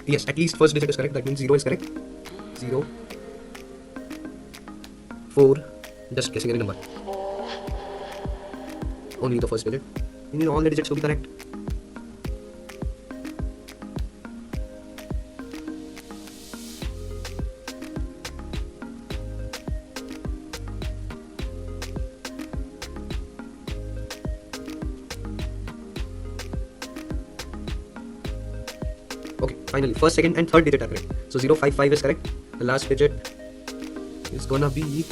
Yes, at least first digit is correct. That means 0 is correct. 0, 4. Just guessing any number. Only the first digit. You need all the digits to be correct. Okay, finally, first, second, and third digit are correct. So 055 is correct. The last digit is gonna be,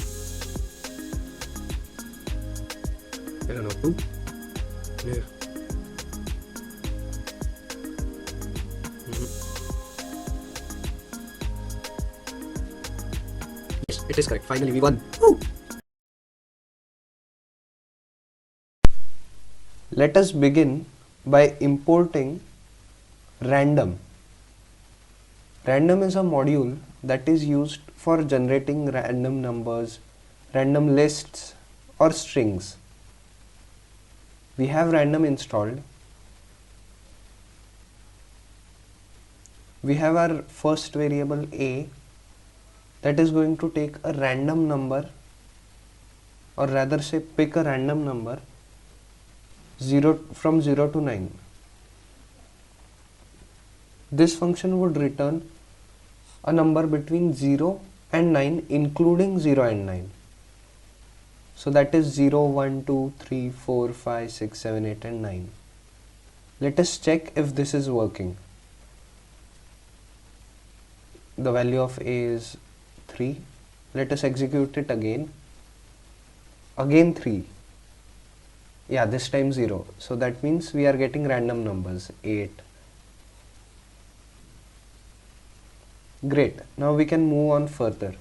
I don't know, 2. Yeah. Yes, it is correct. Finally, we won. Woo! Let us begin by importing random. Random is a module that is used for generating random numbers, random lists, or strings. We have random installed. We have our first variable a that is going to take a random number, or rather say pick a random number from 0 to 9. This function would return a number between 0 and 9, including 0 and 9. So that is 0, 1, 2, 3, 4, 5, 6, 7, 8 and 9. Let us check if this is working. The value of a is 3. Let us execute it again. Again 3. Yeah, this time 0. So that means we are getting random numbers, 8. Great. Now we can move on further.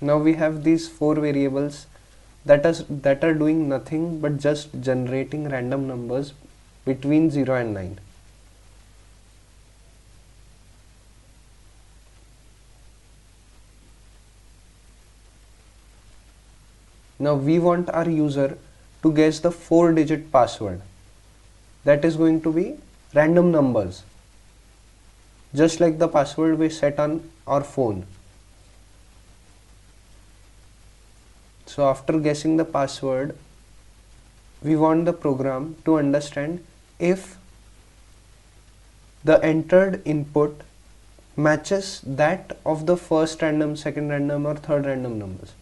Now we have these 4 variables that are doing nothing but just generating random numbers between 0 and 9. Now we want our user to guess the 4-digit password. That is going to be random numbers, just like the password we set on our phone. So after guessing the password, we want the program to understand if the entered input matches that of the first random, second random or third random numbers.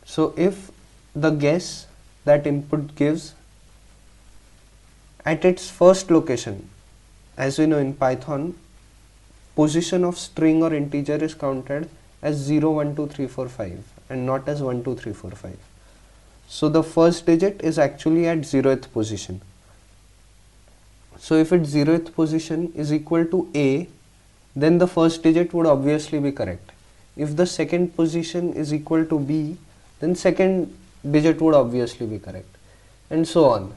So if the guess that input gives at its first location, as we know in Python, position of string or integer is counted as 0, 1, 2, 3, 4, 5 and not as 1, 2, 3, 4, 5. So the first digit is actually at 0th position. So if its 0th position is equal to a, then the first digit would obviously be correct. If the second position is equal to b, then second digit would obviously be correct, and so on.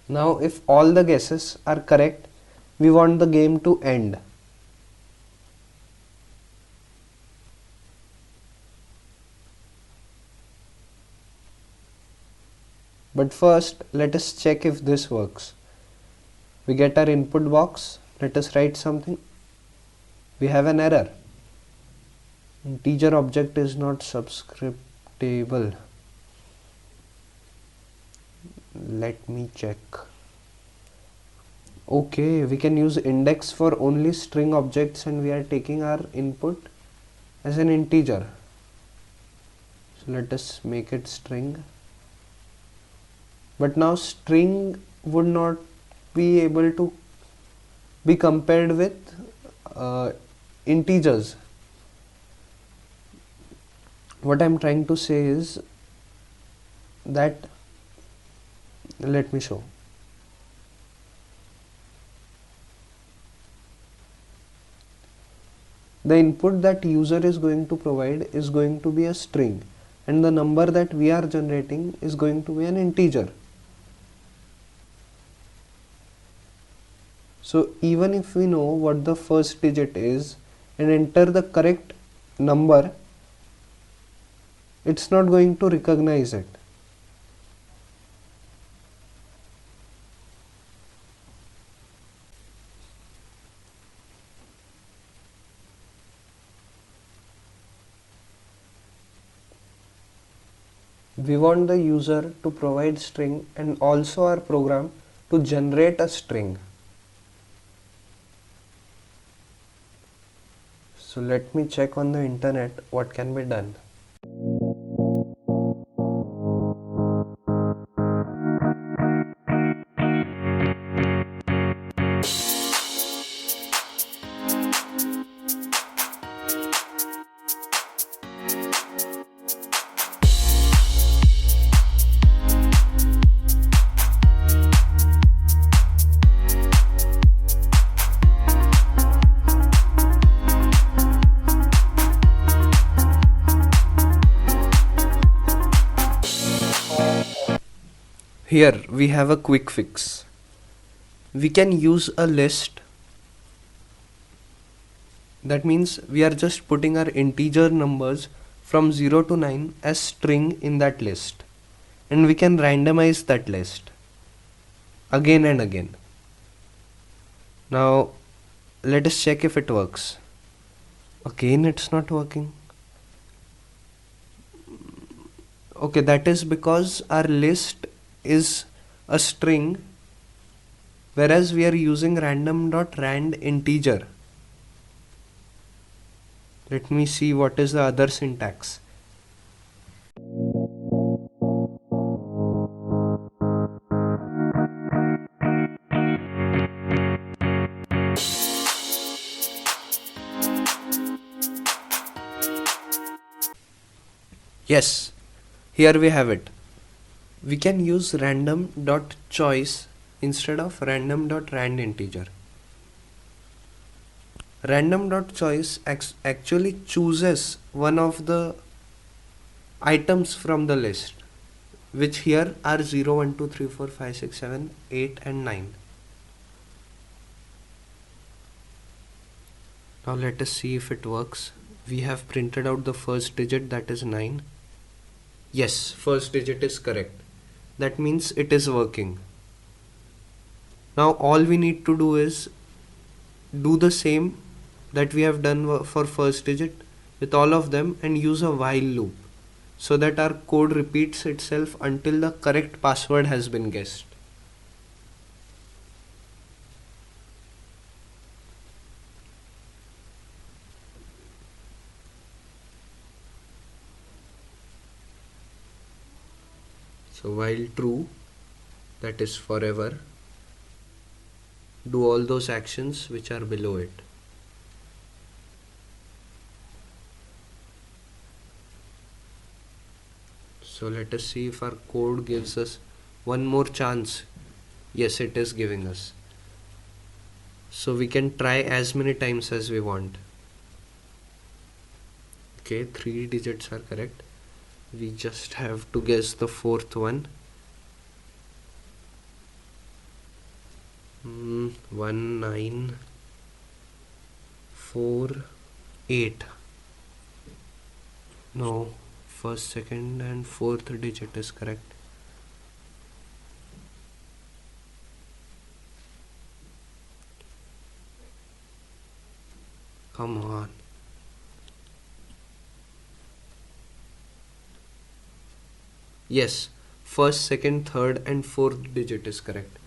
Now if all the guesses are correct, we want the game to end. But first let us check if this works. We get our input box, let us write something. We have an error. Integer object is not subscriptable. Let me check. Okay, we can use index for only string objects and we are taking our input as an integer. So let us make it string. But now string would not be able to be compared with integers. What I'm trying to say is that, let me show. The input that user is going to provide is going to be a string, and the number that we are generating is going to be an integer. So even if we know what the first digit is and enter the correct number, it's not going to recognize it. We want the user to provide string and also our program to generate a string. So let me check on the internet what can be done. Here we have a quick fix. We can use a list. That means we are just putting our integer numbers from 0 to 9 as string in that list, and we can randomize that list again and again. Now let us check if it works. Again it's not working. Okay, that is because our list is a string, whereas we are using random.rand integer. Let me see what is the other syntax. Yes, here we have it. We can use random.choice instead of random.rand integer. Random.choice actually chooses one of the items from the list, which here are 0, 1, 2, 3, 4, 5, 6, 7, 8 and 9. Now let us see if it works. We have printed out the first digit, that is 9. Yes, first digit is correct. That means it is working. Now all we need to do is do the same that we have done for first digit with all of them and use a while loop so that our code repeats itself until the correct password has been guessed. So while true, that is forever, do all those actions which are below it. So let us see if our code gives us one more chance. Yes, it is giving us. So we can try as many times as we want. Okay, 3 digits are correct. We just have to guess the fourth one. 1, 9, 4, 8. No, first, second and fourth digit is correct. Come on. Yes, first, second, third and fourth digit is correct.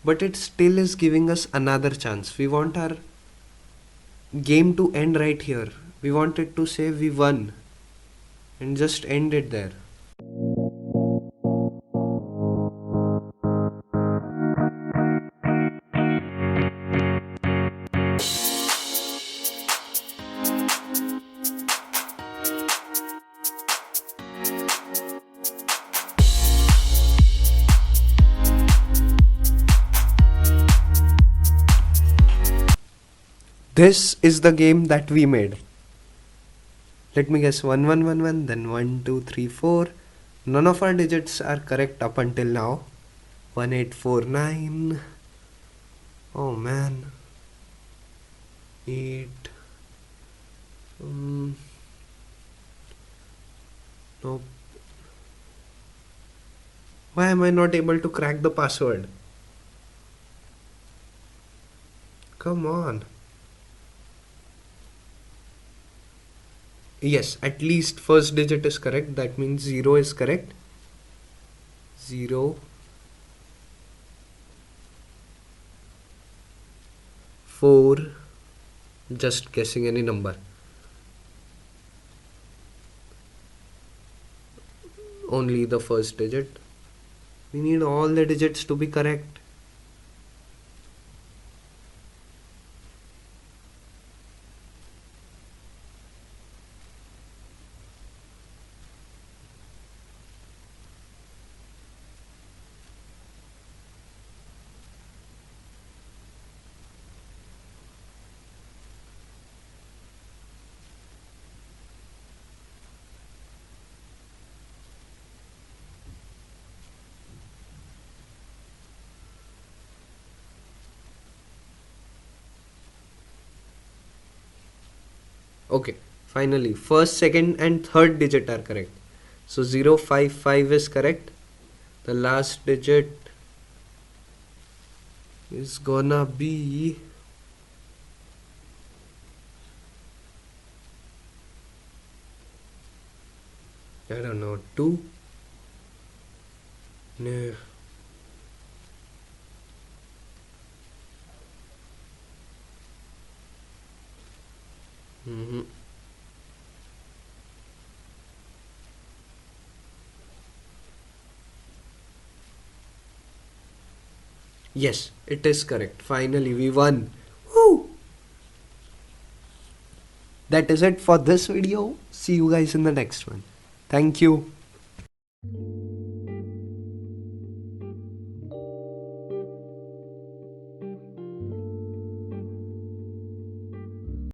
but it still is giving us another chance. We want our game to end right here. We want it to say we won and just end it there. This is the game that we made. Let me guess, 1 1 1 1, then 1 2 3 4. None of our digits are correct up until now. 1 8 4 9. Oh man. 8. Nope. Why am I not able to crack the password? Come on. Yes, at least first digit is correct. That means 0 is correct. 0 4. Just guessing any number. Only the first digit. We need all the digits to be correct. Okay, finally, first, second, and third digit are correct. So 0 5 5 is correct. The last digit is gonna be I don't know, 2. No. Mhm. Yes, it is correct. Finally, we won. Woo! That is it for this video. See you guys in the next one. Thank you.